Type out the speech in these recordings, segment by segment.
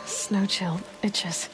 Snow chill itches.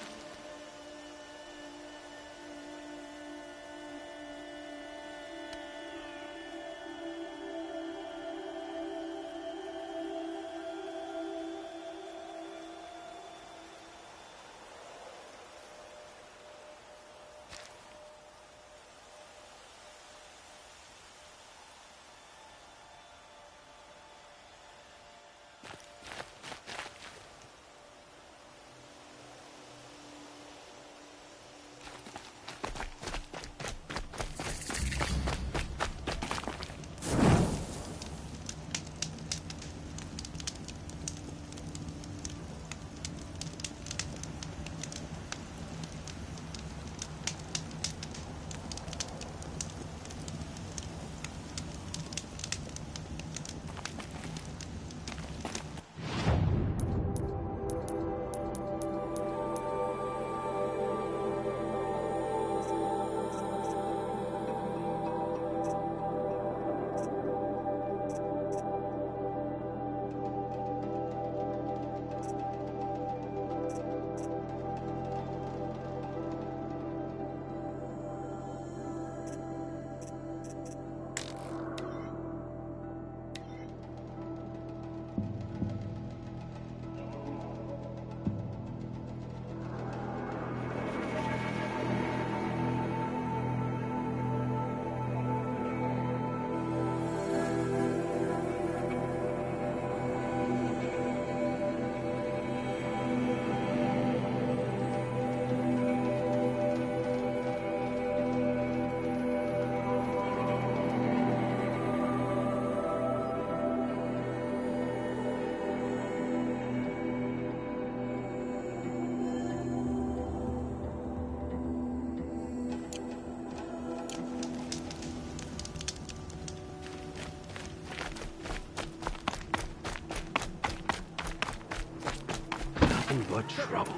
Nothing but trouble.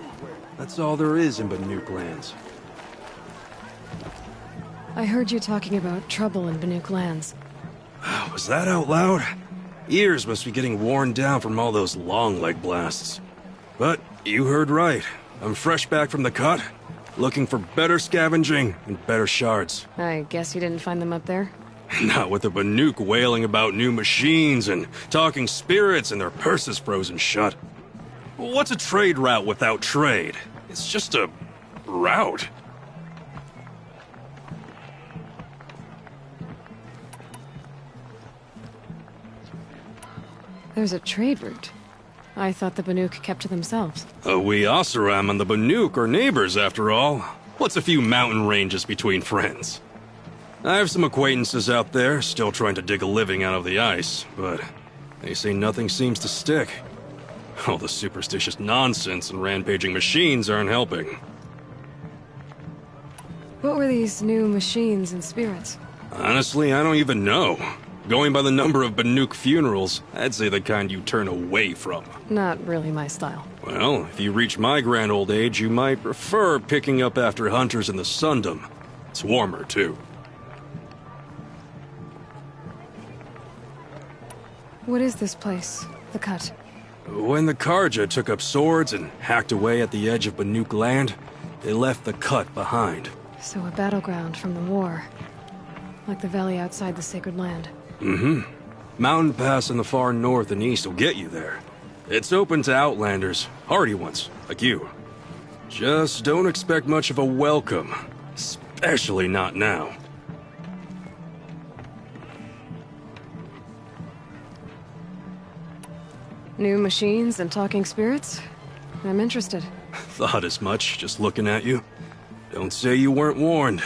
That's all there is in Banuk lands. I heard you talking about trouble in Banuk lands. Was that out loud? Ears must be getting worn down from all those long leg blasts. But you heard right. I'm fresh back from the cut, looking for better scavenging and better shards. I guess you didn't find them up there? Not with the Banuk wailing about new machines and talking spirits and their purses frozen shut. What's a trade route without trade? It's just a route. There's a trade route. I thought the Banuk kept to themselves. We Oseram and the Banuk are neighbors, after all. What's a few mountain ranges between friends? I have some acquaintances out there, still trying to dig a living out of the ice, but they say nothing seems to stick. All the superstitious nonsense and rampaging machines aren't helping. What were these new machines and spirits? Honestly, I don't even know. Going by the number of Banuk funerals, I'd say the kind you turn away from. Not really my style. Well, if you reach my grand old age, you might prefer picking up after hunters in the Sundom. It's warmer, too. What is this place? The Cut? When the Karja took up swords and hacked away at the edge of Banuk land, they left the Cut behind. So a battleground from the war. Like the valley outside the Sacred Land. Mm-hmm. Mountain Pass in the far north and east will get you there. It's open to outlanders, hardy ones, like you. Just don't expect much of a welcome. Especially not now. New machines and talking spirits? I'm interested. Thought as much, just looking at you. Don't say you weren't warned.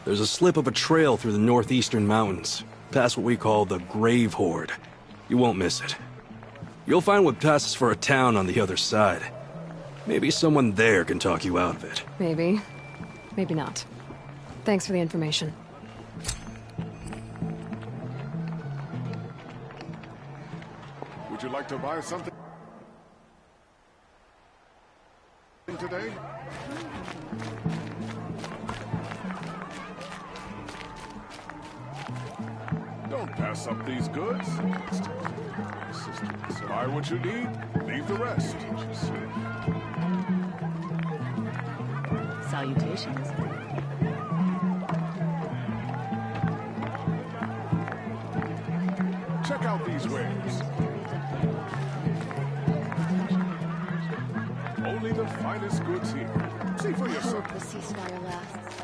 There's a slip of a trail through the northeastern mountains, past what we call the Grave Horde. You won't miss it. You'll find what passes for a town on the other side. Maybe someone there can talk you out of it. Maybe. Maybe not. Thanks for the information. Would you like to buy something today? Don't pass up these goods. Buy what you need, leave the rest. Salutations. Check out these wares. Only the finest goods here. See for I yourself. hope the ceasefire lasts.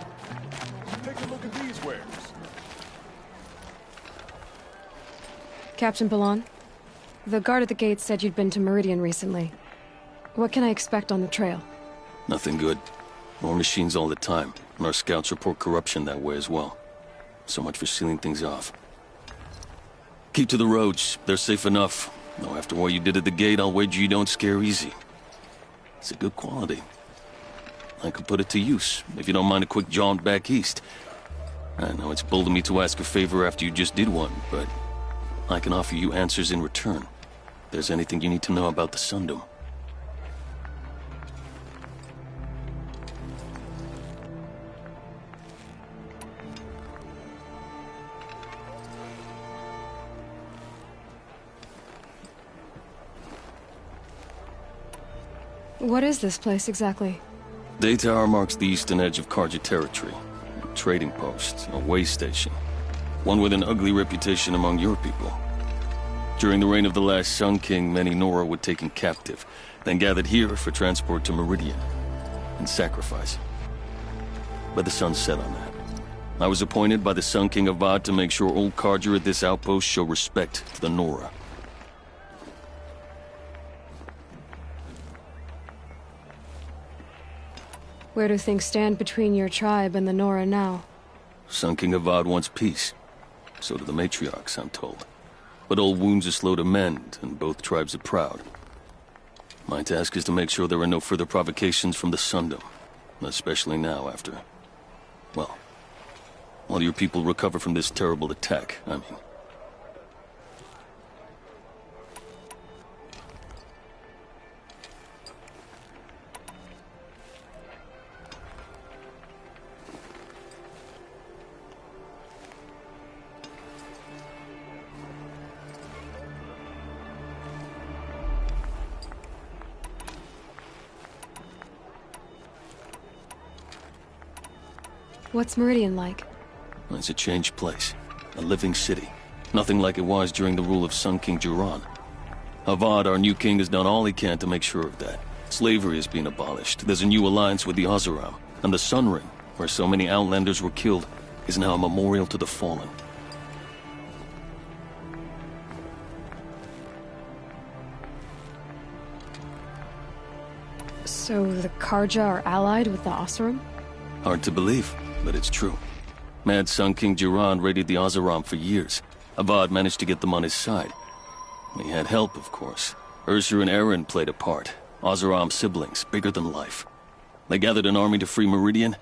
Take a look at these wares. Captain Balan, the guard at the gate said you'd been to Meridian recently. What can I expect on the trail? Nothing good. More machines all the time, and our scouts report corruption that way as well. So much for sealing things off. Keep to the roads. They're safe enough. Though after what you did at the gate, I'll wager you don't scare easy. It's a good quality. I could put it to use, if you don't mind a quick jaunt back east. I know it's bold of me to ask a favor after you just did one, but I can offer you answers in return. If there's anything you need to know about the Sundom. What is this place exactly? Daytower marks the eastern edge of Carja territory. A trading post, a way station. One with an ugly reputation among your people. During the reign of the last Sun King, many Nora were taken captive, then gathered here for transport to Meridian, and sacrifice. But the sun set on that. I was appointed by the Sun King Avad to make sure old Carja at this outpost show respect to the Nora. Where do things stand between your tribe and the Nora now? Sun King Avad wants peace. So do the matriarchs, I'm told. But old wounds are slow to mend, and both tribes are proud. My task is to make sure there are no further provocations from the Sundom. Especially now after... well, while your people recover from this terrible attack, I mean. What's Meridian like? It's a changed place. A living city. Nothing like it was during the rule of Sun King Jiran. Avad, our new king, has done all he can to make sure of that. Slavery has been abolished. There's a new alliance with the Oseram. And the Sun Ring, where so many Outlanders were killed, is now a memorial to the fallen. So the Carja are allied with the Oseram? Hard to believe, but it's true. Mad Sun King Jiran raided the Oseram for years. Avad managed to get them on his side. He had help, of course. Ursur and Eren played a part. Oseram siblings, bigger than life. They gathered an army to free Meridian.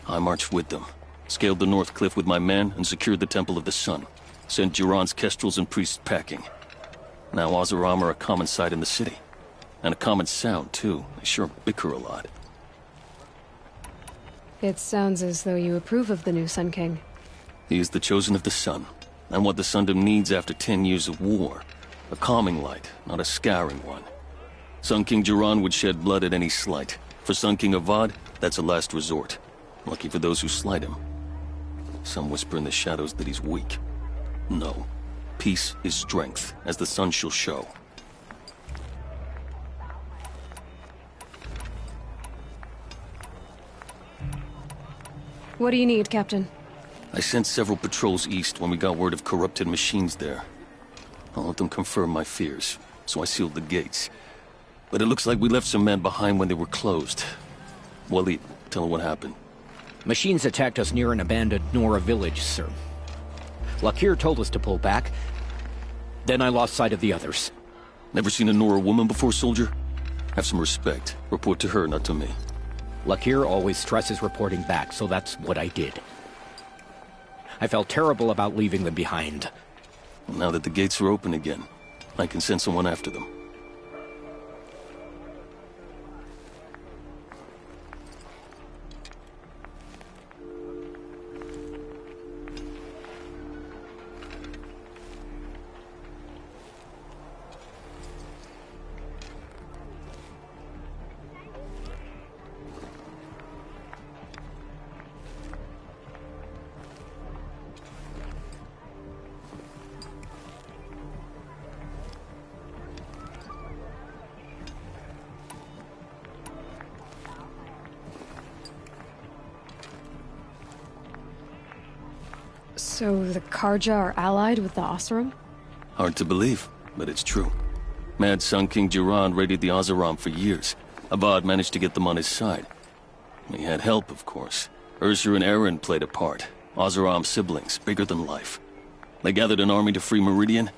I marched with them. Scaled the North Cliff with my men and secured the Temple of the Sun. Sent Jiran's kestrels and priests packing. Now Oseram are a common sight in the city. And a common sound, too. They sure bicker a lot. It sounds as though you approve of the new Sun King. He is the chosen of the Sun, and what the Sundom needs after 10 years of war. A calming light, not a scouring one. Sun King Jiran would shed blood at any slight. For Sun King Avad, that's a last resort. Lucky for those who slight him. Some whisper in the shadows that he's weak. No. Peace is strength, as the sun shall show. What do you need, Captain? I sent several patrols east when we got word of corrupted machines there. I'll let them confirm my fears, so I sealed the gates. But it looks like we left some men behind when they were closed. Waleed, tell them what happened. Machines attacked us near an abandoned Nora village, sir. Lakir told us to pull back. Then I lost sight of the others. Never seen a Nora woman before, soldier? Have some respect. Report to her, not to me. Lakir always stresses reporting back, so that's what I did. I felt terrible about leaving them behind. Now that the gates are open again, I can send someone after them. So the Karja are allied with the Oseram? Hard to believe, but it's true. Mad Sun King Jiran raided the Oseram for years. Avad managed to get them on his side. He had help, of course. Ursur and Eren played a part. Oseram siblings, bigger than life. They gathered an army to free Meridian.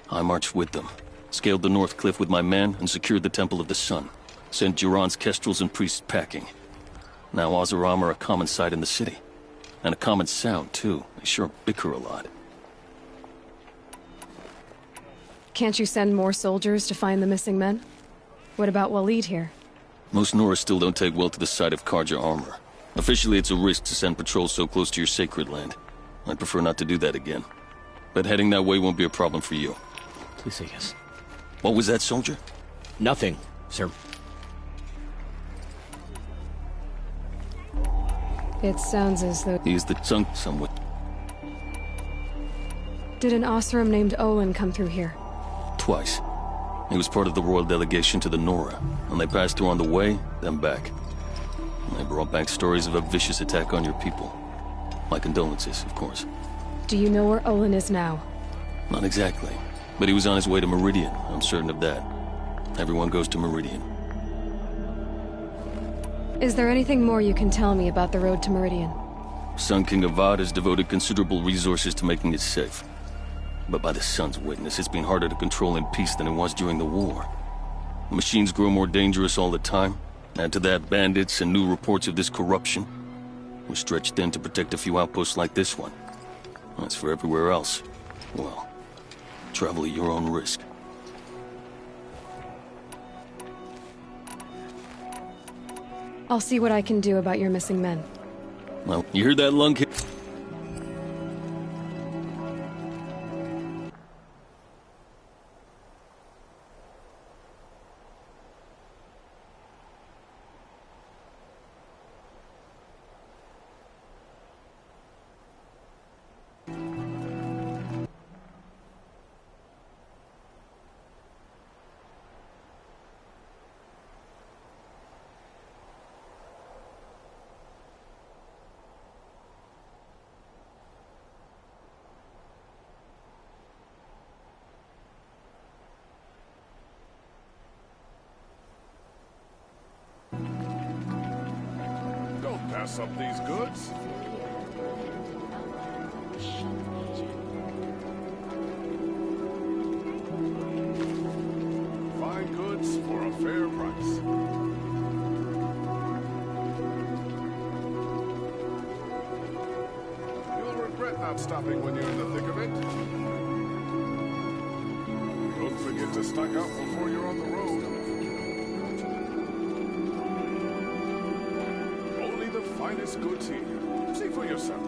I marched with them. Scaled the North Cliff with my men and secured the Temple of the Sun. Sent Jiran's kestrels and priests packing. Now Oseram are a common sight in the city. And a common sound, too. They sure bicker a lot. Can't you send more soldiers to find the missing men? What about Waleed here? Most Nora still don't take well to the sight of Karja armor. Officially, it's a risk to send patrols so close to your sacred land. I'd prefer not to do that again. But heading that way won't be a problem for you. Please say yes. What was that, soldier? Nothing, sir. It sounds as though... He is the Sun somewhat. Did an Oseram named Olin come through here? Twice. He was part of the royal delegation to the Nora, and they passed through on the way, then back. And they brought back stories of a vicious attack on your people. My condolences, of course. Do you know where Olin is now? Not exactly, but he was on his way to Meridian, I'm certain of that. Everyone goes to Meridian. Is there anything more you can tell me about the road to Meridian? Sun King Avad has devoted considerable resources to making it safe. But by the Sun's witness, it's been harder to control in peace than it was during the war. The machines grow more dangerous all the time. Add to that bandits and new reports of this corruption. We're stretched thin to protect a few outposts like this one. As for everywhere else, well, travel at your own risk. I'll see what I can do about your missing men. Well, you heard that, lung kid? Don't pass up these goods. Fine goods for a fair price. You'll regret not stopping when you're in the thick of it. Don't forget to stock out before you're on the road. Only the finest goods here. See for yourself.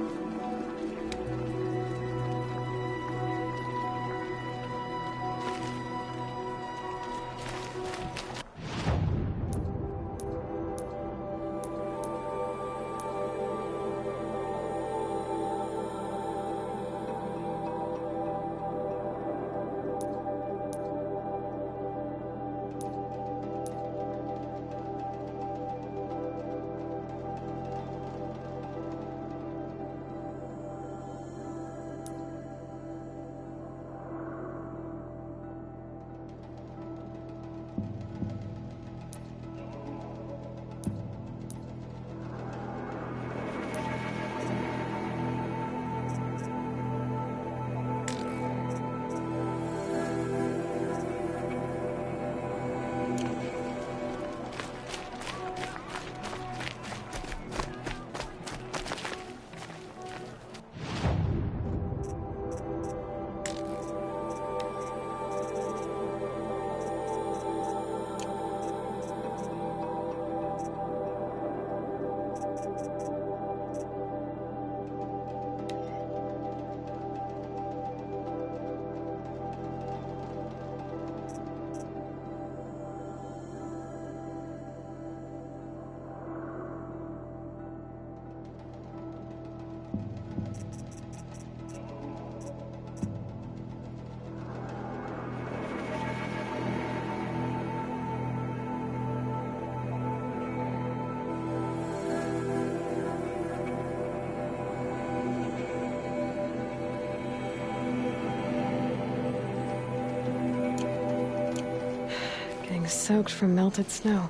soaked from melted snow.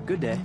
Good day.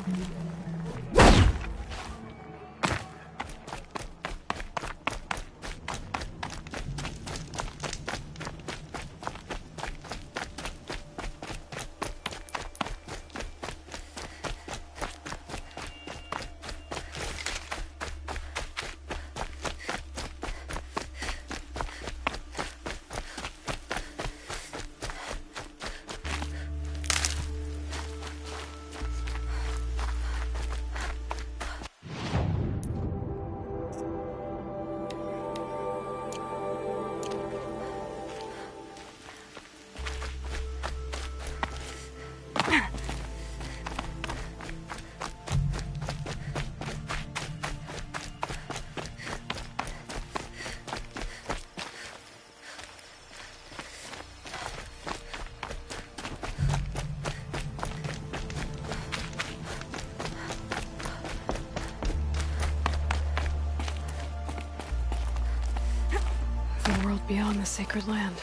The world beyond the sacred land.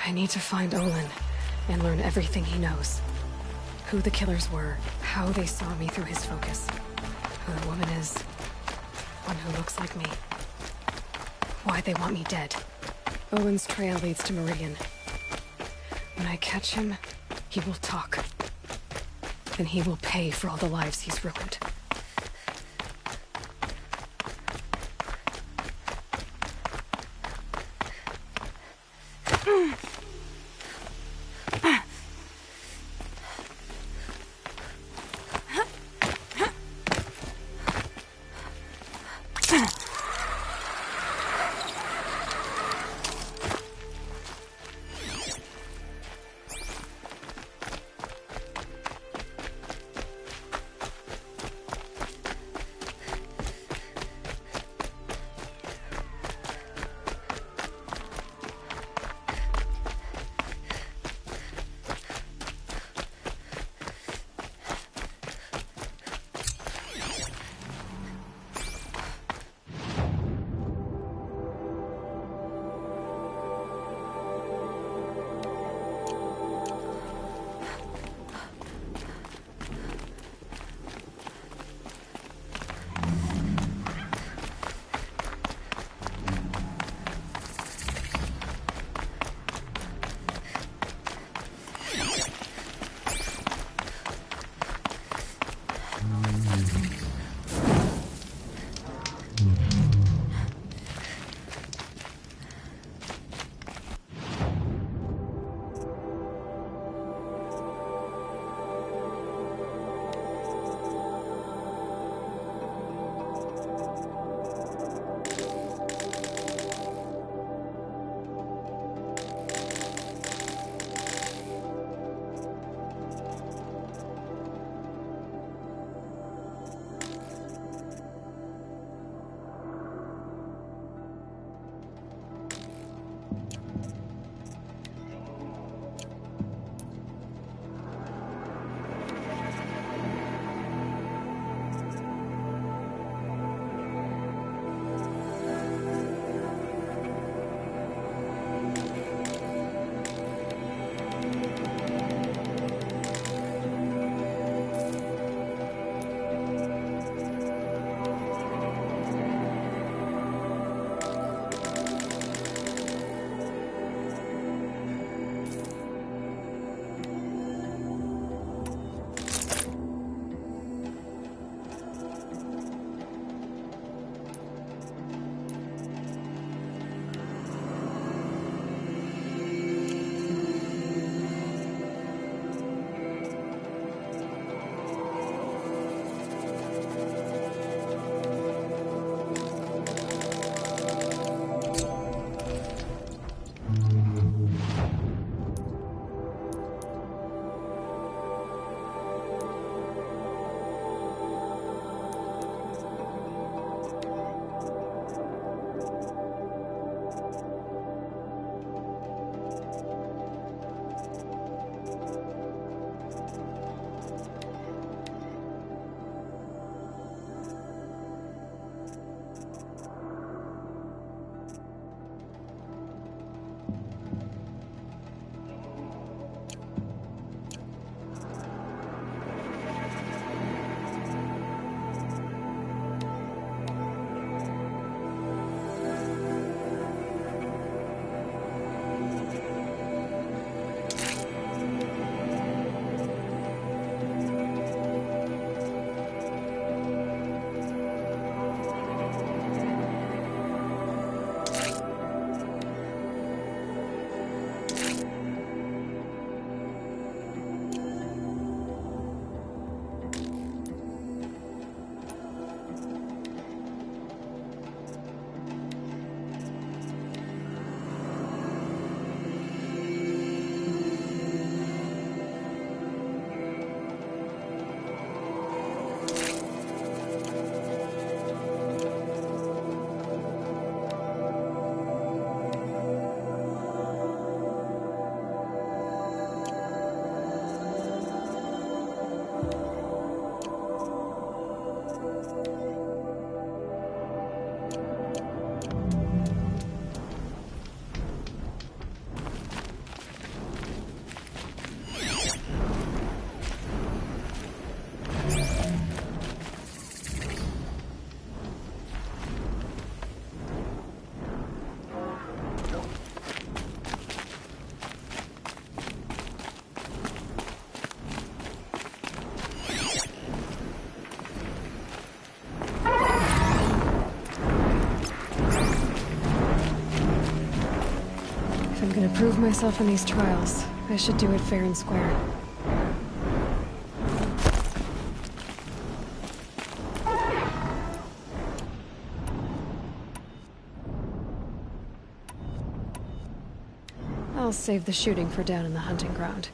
I need to find Olin and learn everything he knows. Who the killers were, how they saw me through his focus, who the woman is, one who looks like me, why they want me dead. Olin's trail leads to Meridian. When I catch him, he will talk. Then he will pay for all the lives he's ruined. prove myself in these trials, I should do it fair and square. I'll save the shooting for down in the hunting ground.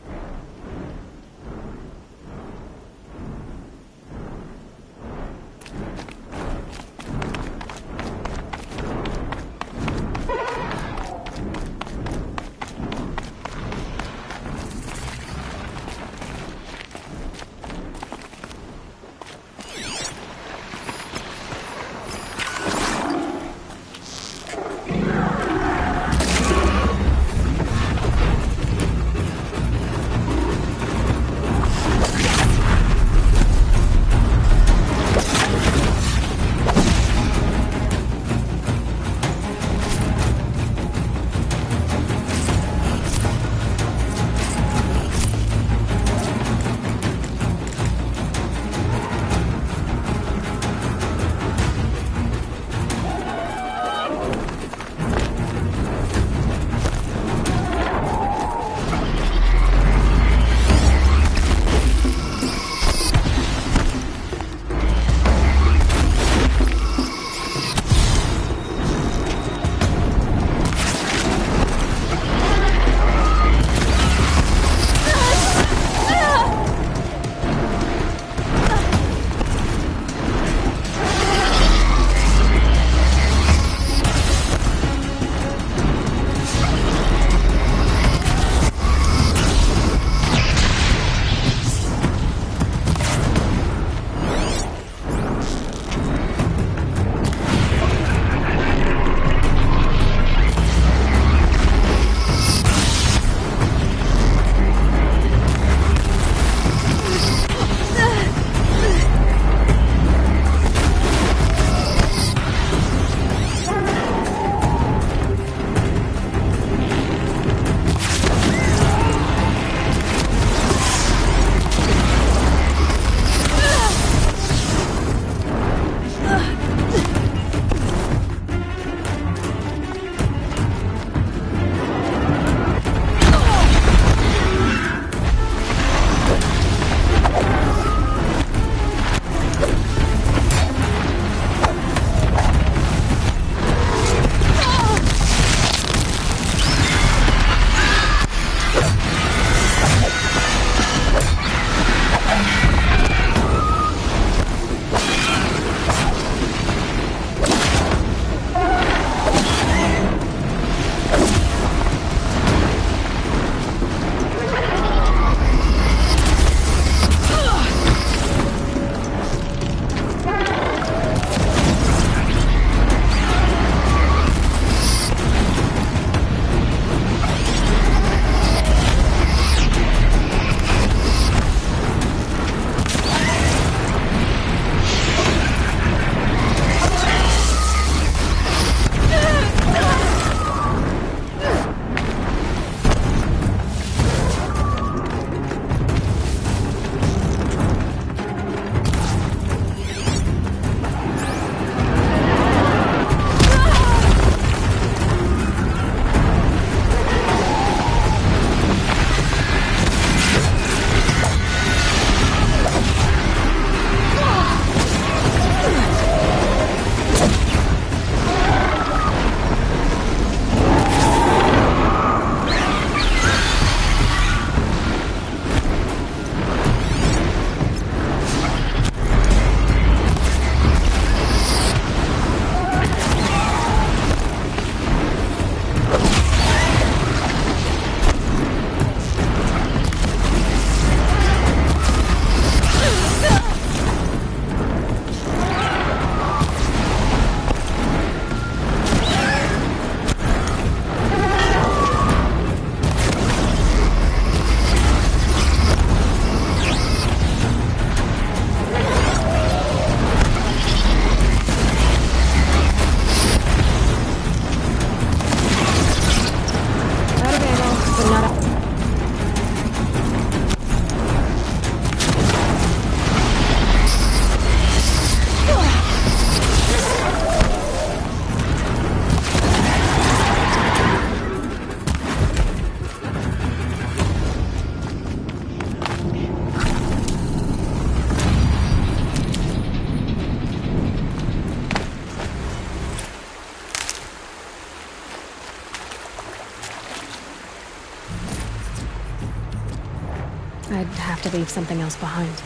I'd have to leave something else behind.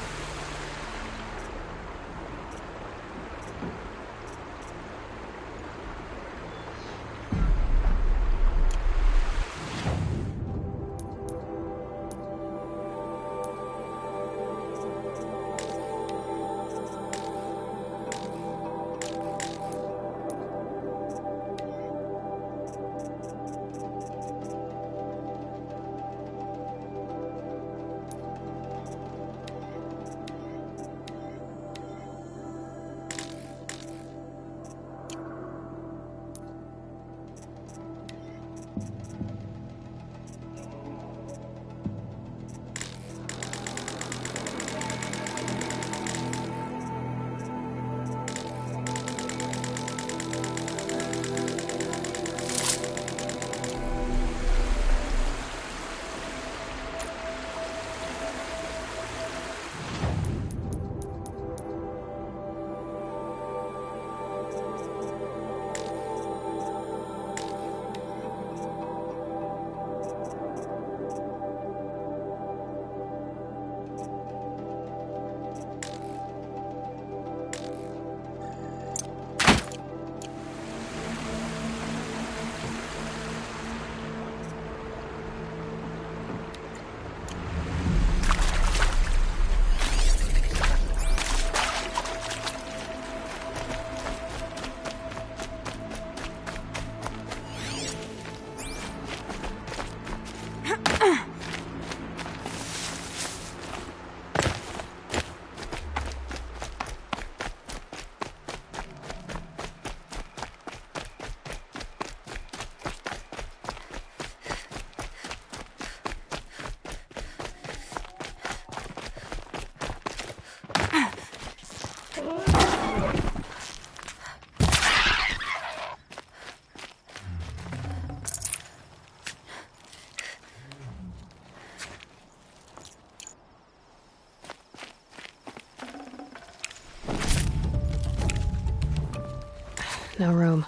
No room.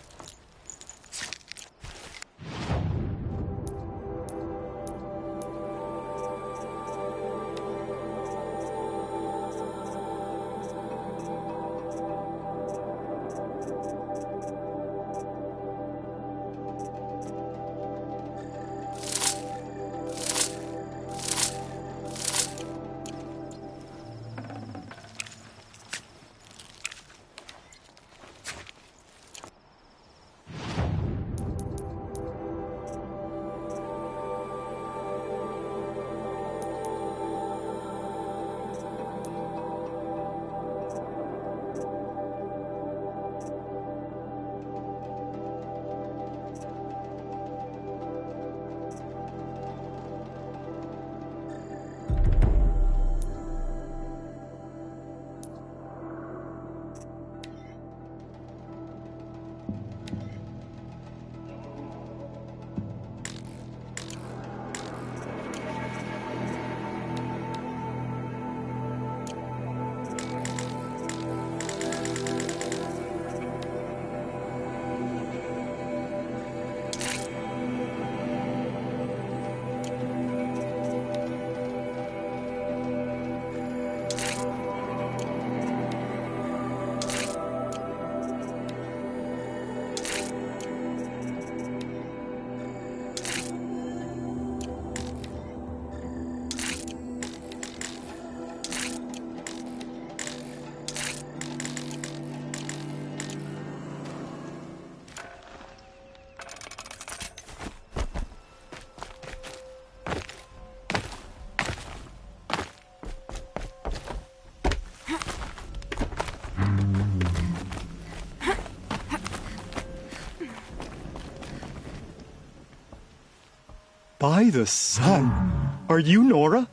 By the sun! Are you Nora?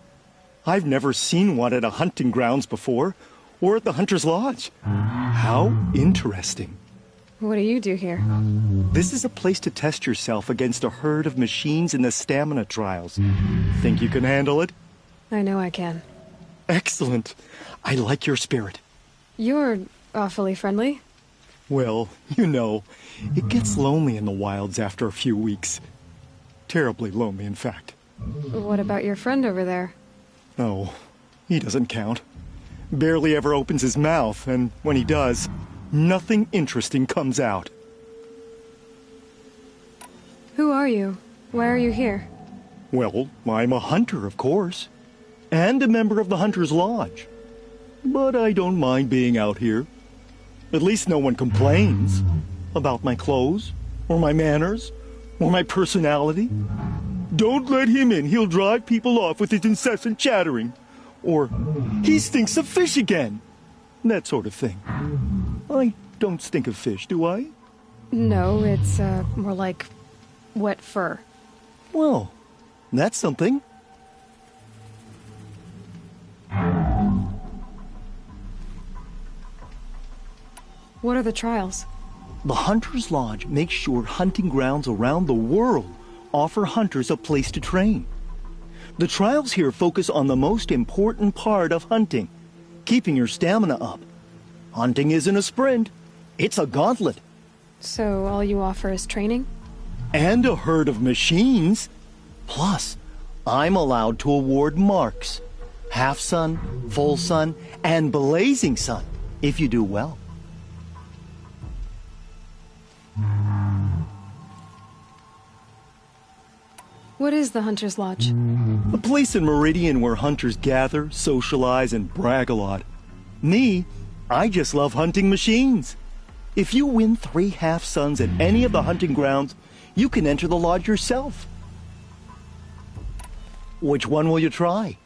I've never seen one at a hunting grounds before, or at the Hunter's Lodge. How interesting. What do you do here? This is a place to test yourself against a herd of machines in the stamina trials. Think you can handle it? I know I can. Excellent. I like your spirit. You're awfully friendly. Well, you know, it gets lonely in the wilds after a few weeks. Terribly lonely, in fact. What about your friend over there? Oh, he doesn't count. Barely ever opens his mouth, and when he does, nothing interesting comes out. Who are you? Why are you here? Well, I'm a hunter, of course, and a member of the Hunter's Lodge. But I don't mind being out here. At least no one complains about my clothes, or my manners, or my personality. Don't let him in, he'll drive people off with his incessant chattering. Or, he stinks of fish again. That sort of thing. I don't stink of fish, do I? No, it's, more like wet fur. Well, that's something. What are the trials? The Hunter's Lodge makes sure hunting grounds around the world offer hunters a place to train. The trials here focus on the most important part of hunting, keeping your stamina up. Hunting isn't a sprint, it's a gauntlet. So all you offer is training? And a herd of machines. Plus, I'm allowed to award marks. Half sun, full sun, and blazing sun, if you do well. What is the Hunter's Lodge? A place in Meridian where hunters gather, socialize, and brag a lot. Me, I just love hunting machines. If you win 3 half suns at any of the hunting grounds, you can enter the lodge yourself. Which one will you try?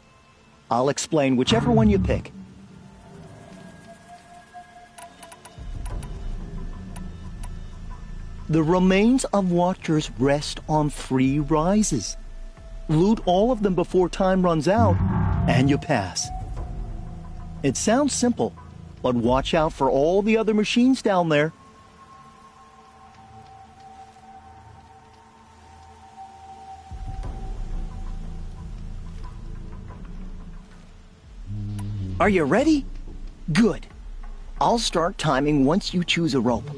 I'll explain whichever one you pick. The remains of Watchers rest on 3 rises. Loot all of them before time runs out, and you pass. It sounds simple, but watch out for all the other machines down there. Are you ready? Good. I'll start timing once you choose a rope.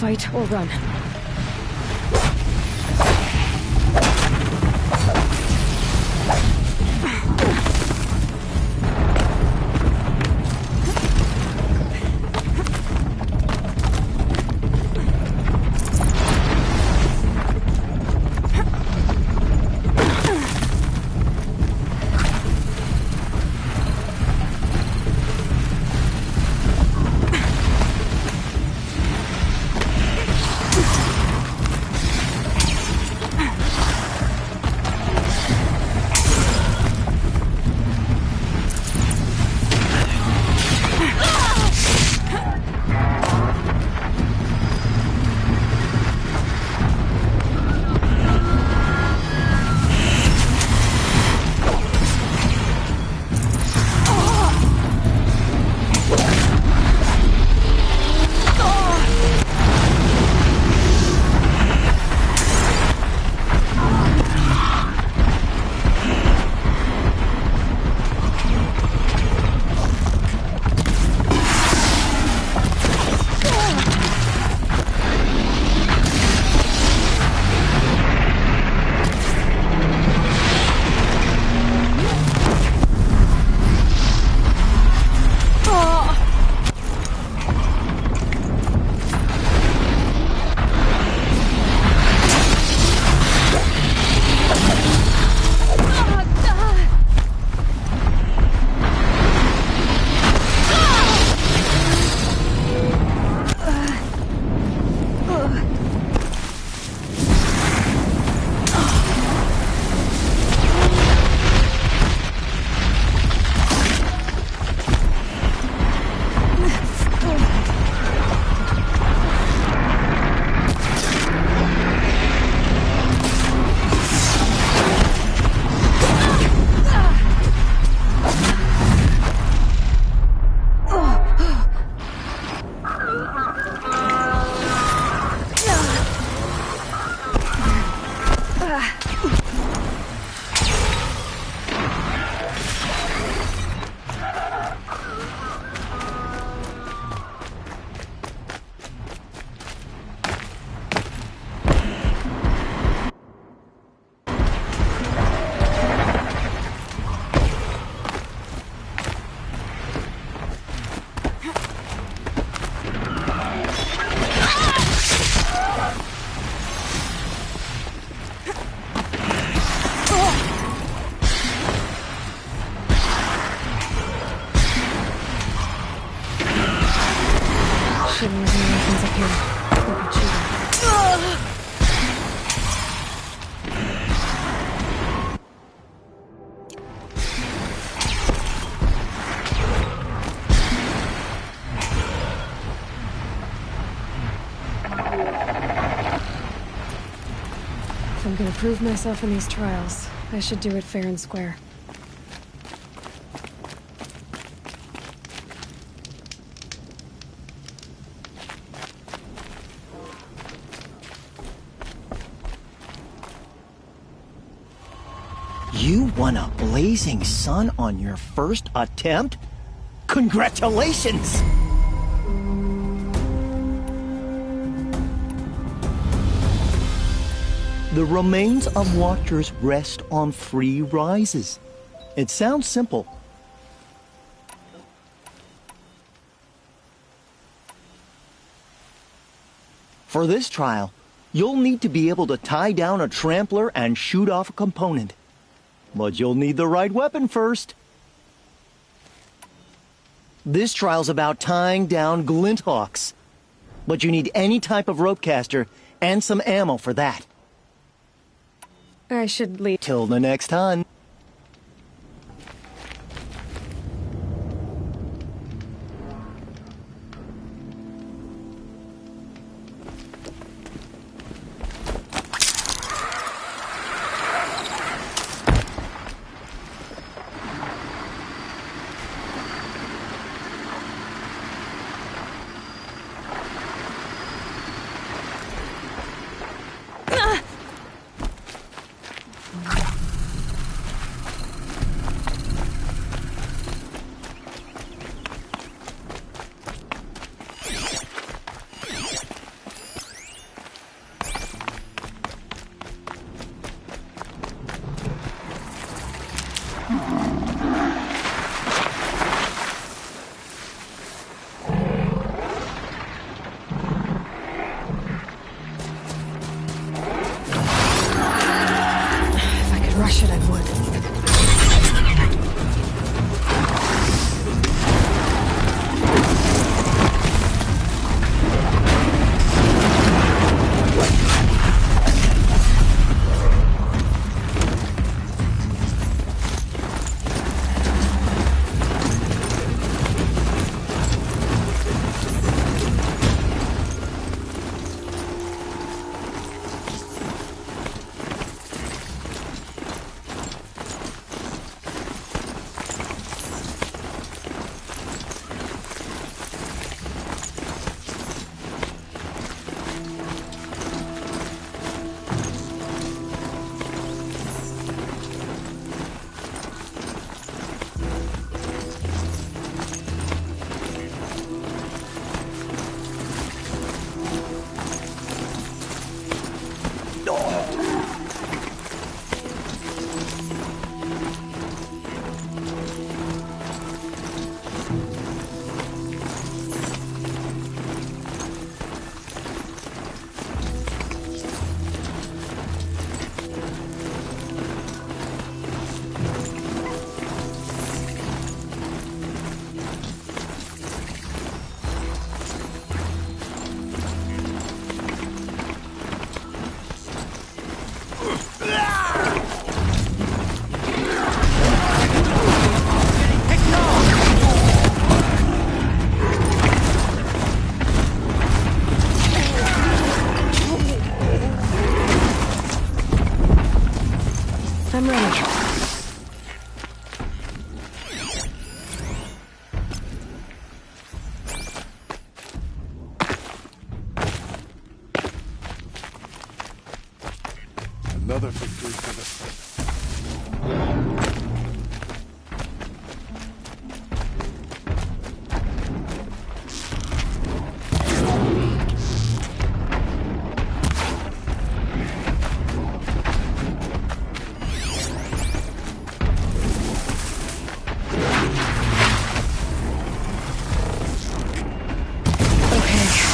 Fight or run? Shouldn't leave any weapons up here. We'll be cheating. If I'm gonna prove myself in these trials, I should do it fair and square. You won a blazing sun on your first attempt? Congratulations! The remains of Watchers rest on 3 rises. It sounds simple. For this trial, you'll need to be able to tie down a trampler and shoot off a component. But you'll need the right weapon first. This trial's about tying down Glinthawks. But you need any type of rope caster and some ammo for that. I should leave. Till the next time. If I could rush it, I would. I'm ready. Another victory for the Senate. Okay.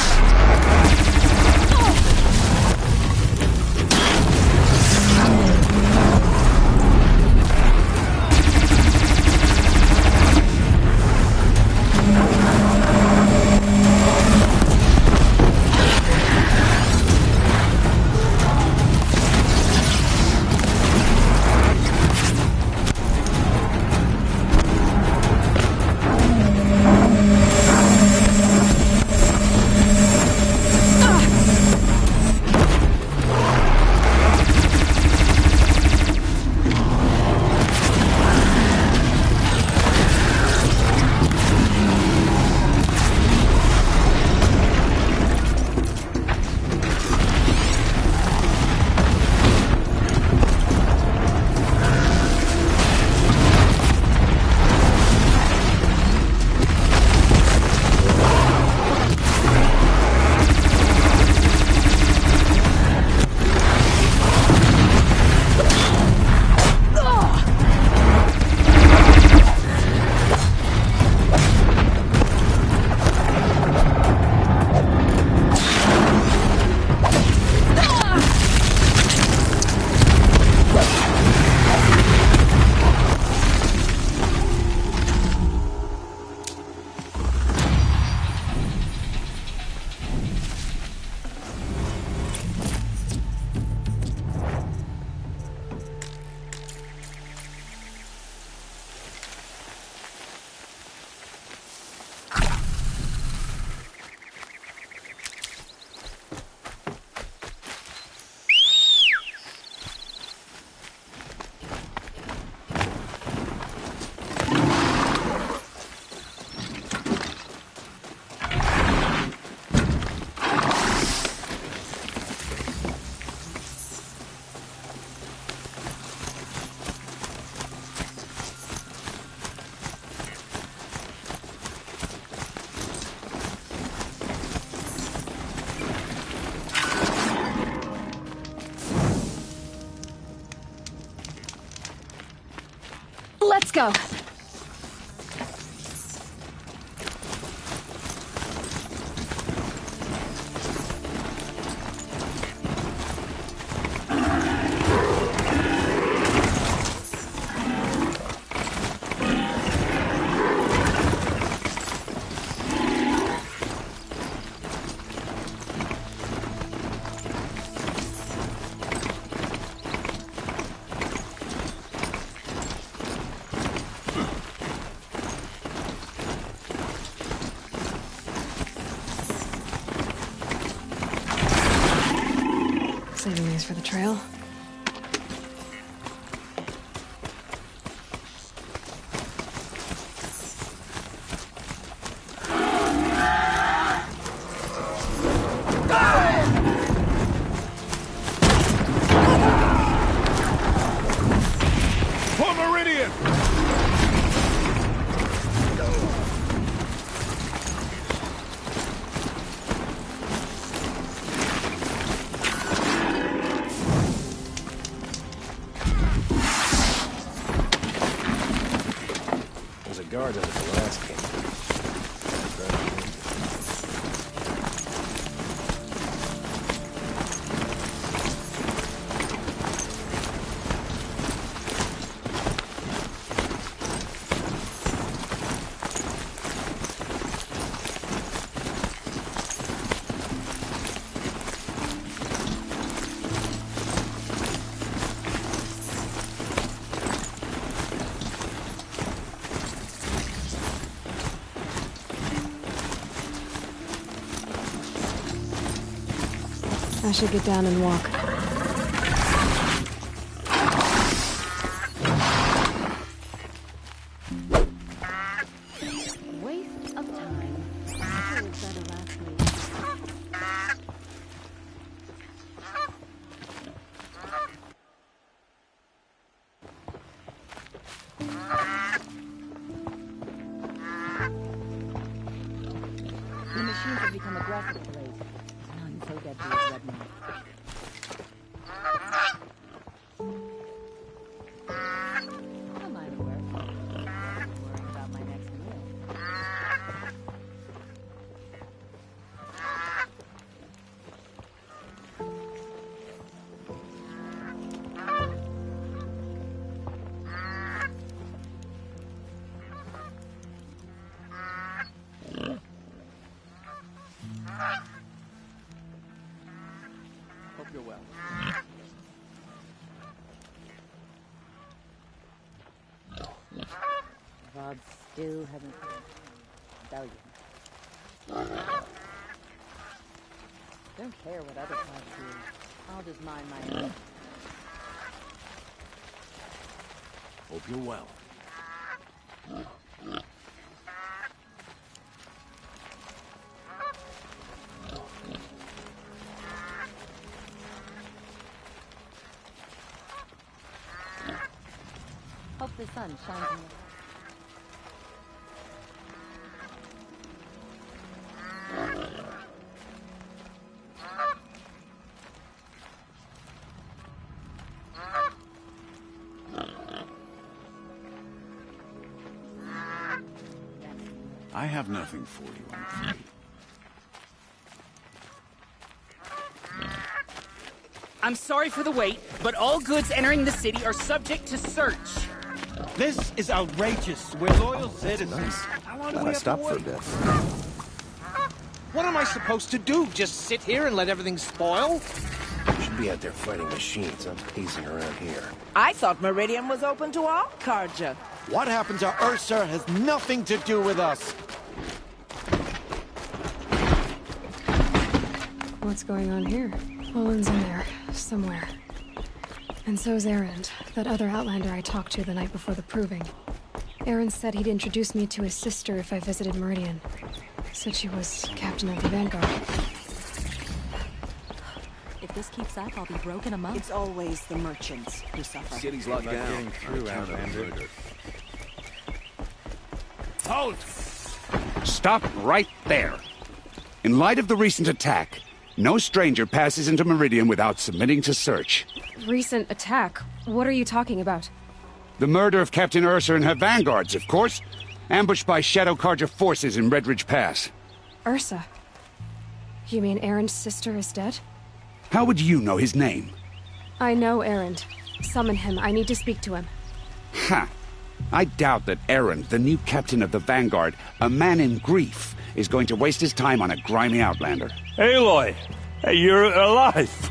go. Saving these for the trail. For Meridian! There's a guard under the last camp. I should get down and walk. Waste of time. I was better last week. The machines have become aggressive of late. None so deadly as Redmond. Hope you're well. Bob still hasn't rebellion. Don't care what other tribes do. I'll just mind my own. Hope you're well. Hope the sun shines in the... I have nothing for you, I'm afraid. I'm sorry for the wait, but all goods entering the city are subject to search. This is outrageous. We're loyal citizens. How long do we have to wait? What am I supposed to do? Just sit here and let everything spoil? You should be out there fighting machines. I'm pacing around here. I thought Meridian was open to all Carja. What happened to Ursa has nothing to do with us. What's going on here? Olin's in there, somewhere. And so's Erend, that other Outlander I talked to the night before the proving. Erend said he'd introduce me to his sister if I visited Meridian. Said she was captain of the Vanguard. If this keeps up, I'll be broken among. It's always the merchants who suffer. City's locked down. Halt! Stop right there. In light of the recent attack, no stranger passes into Meridian without submitting to search. Recent attack? What are you talking about? The murder of Captain Ursa and her vanguards, of course. Ambushed by Shadow Carja forces in Red Ridge Pass. Ursa? You mean Erend's sister is dead? How would you know his name? I know Erend. Summon him. I need to speak to him. Ha! I doubt that Erend, the new captain of the Vanguard, a man in grief, is going to waste his time on a grimy outlander. Aloy! Hey, you're alive!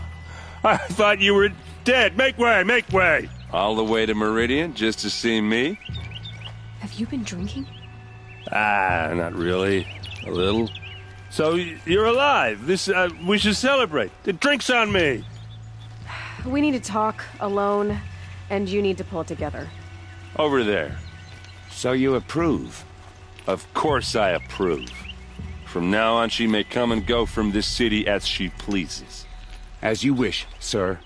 I thought you were dead. Make way, make way! All the way to Meridian just to see me? Have you been drinking? Ah, not really. A little. So, you're alive. We should celebrate. The drink's on me. We need to talk, alone, and you need to pull it together. Over there. So you approve? Of course I approve. From now on, she may come and go from this city as she pleases. As you wish, sir.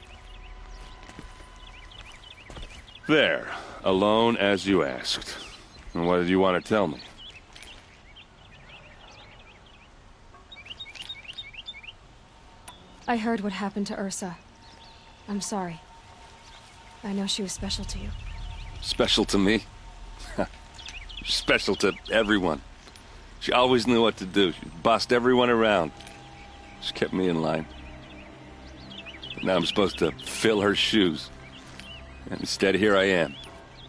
There. Alone as you asked. And what did you want to tell me? I heard what happened to Ursa. I'm sorry. I know she was special to you. Special to me? Special to everyone. She always knew what to do. She bossed everyone around. She kept me in line. But now I'm supposed to fill her shoes. And instead, here I am,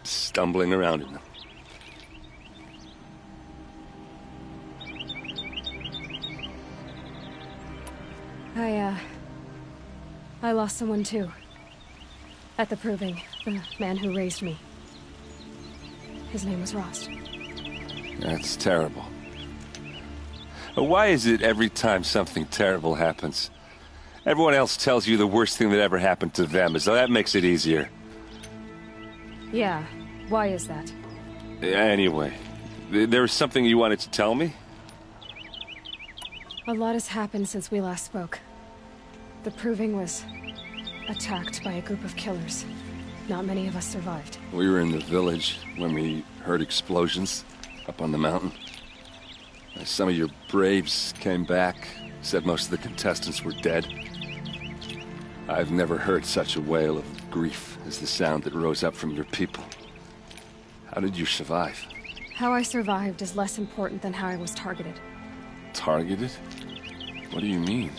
stumbling around in them. I lost someone too. At the Proving, the man who raised me. His name was Rost. That's terrible. Why is it every time something terrible happens, everyone else tells you the worst thing that ever happened to them, as though that makes it easier? Yeah, why is that? Anyway, there was something you wanted to tell me? A lot has happened since we last spoke. The Proving was attacked by a group of killers. Not many of us survived. We were in the village when we heard explosions up on the mountain. Some of your braves came back, said most of the contestants were dead. I've never heard such a wail of grief as the sound that rose up from your people. How did you survive? How I survived is less important than how I was targeted. Targeted? What do you mean?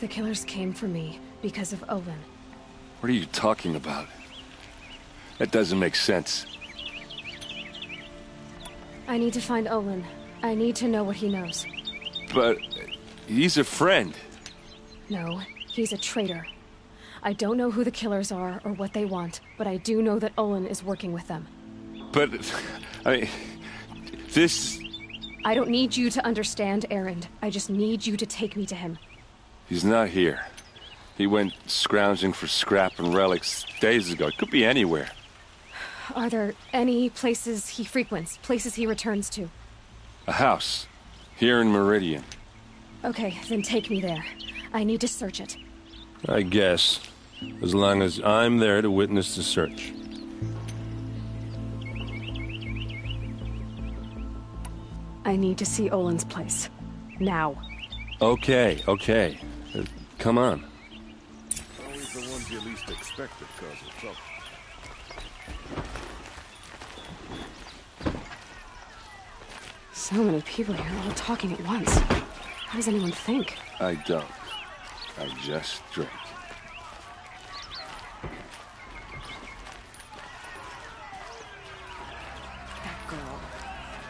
The killers came for me because of Olin. What are you talking about? That doesn't make sense. I need to find Olin. I need to know what he knows. But he's a friend. No, he's a traitor. I don't know who the killers are or what they want, but I do know that Olin is working with them. But, I mean, this... I don't need you to understand, Erend. I just need you to take me to him. He's not here. He went scrounging for scrap and relics days ago. It could be anywhere. Are there any places he frequents, places he returns to? A house. Here in Meridian. Okay, then take me there. I need to search it. I guess. As long as I'm there to witness the search. I need to see Olin's place. Now. Okay. Come on. Always the ones you least expect that cause the trouble. So many people here, all talking at once. How does anyone think? I don't. I just drink. That girl.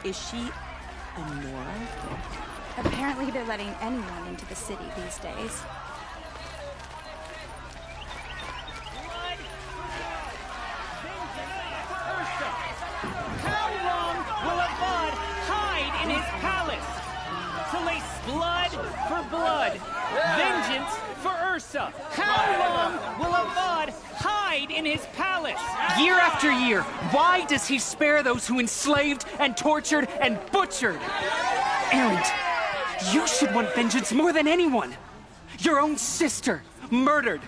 Is she a Nora? Apparently they're letting anyone into the city these days. How long will Avad hide in his palace? To lace blood for blood, vengeance for Ursa. How long will Avad hide in his palace? Year after year, why does he spare those who enslaved and tortured and butchered? Erend, you should want vengeance more than anyone. Your own sister, murdered,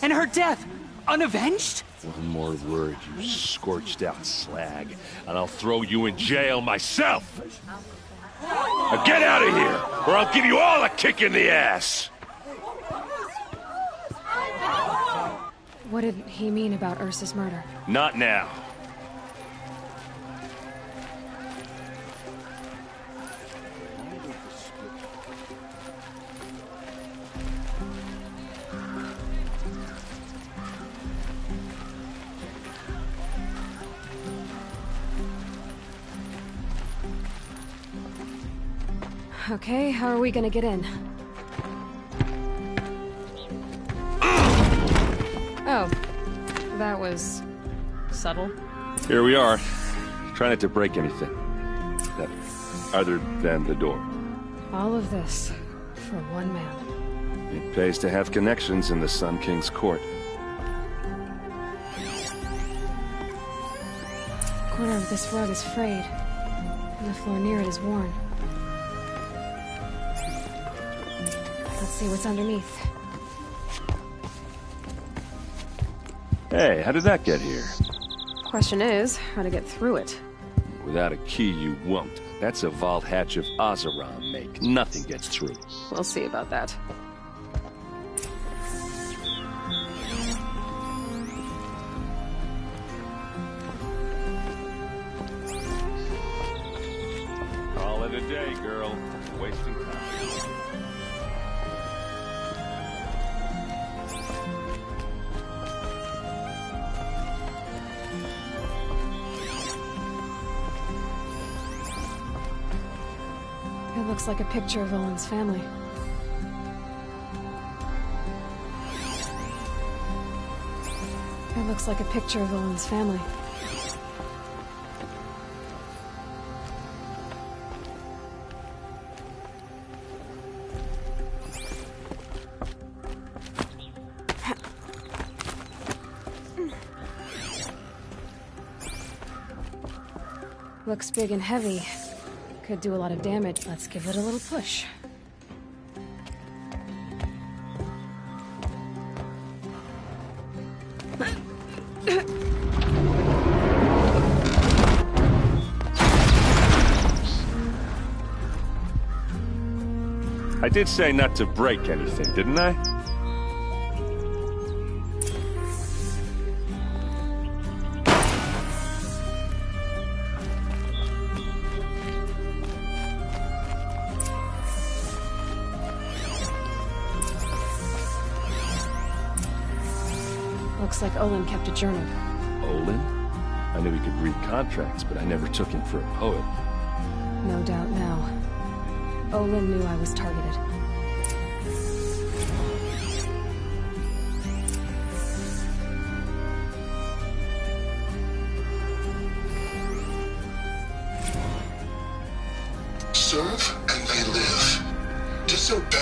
and her death, unavenged? One more word, you scorched out slag, and I'll throw you in jail myself! Now get out of here, or I'll give you all a kick in the ass! What did he mean about Ursa's murder? Not now. Okay, how are we gonna get in? Oh, that was subtle. Here we are. Try not to break anything. Other than the door. All of this for one man. It pays to have connections in the Sun King's court. A corner of this rug is frayed, and the floor near it is worn. Let's see what's underneath. Hey, how did that get here? Question is, how to get through it. Without a key, you won't. That's a vault hatch of Oseram make. Nothing gets through. We'll see about that. Call it a day, girl. Wasting time. It looks like a picture of Olin's family. It looks like a picture of Olin's family. Looks big and heavy. Could do a lot of damage. Let's give it a little push. I did say not to break anything, didn't I? Looks like Olin kept a journal. Olin? I knew he could read contracts, but I never took him for a poet. No doubt now. Olin knew I was targeted. Serve and they live. Disobey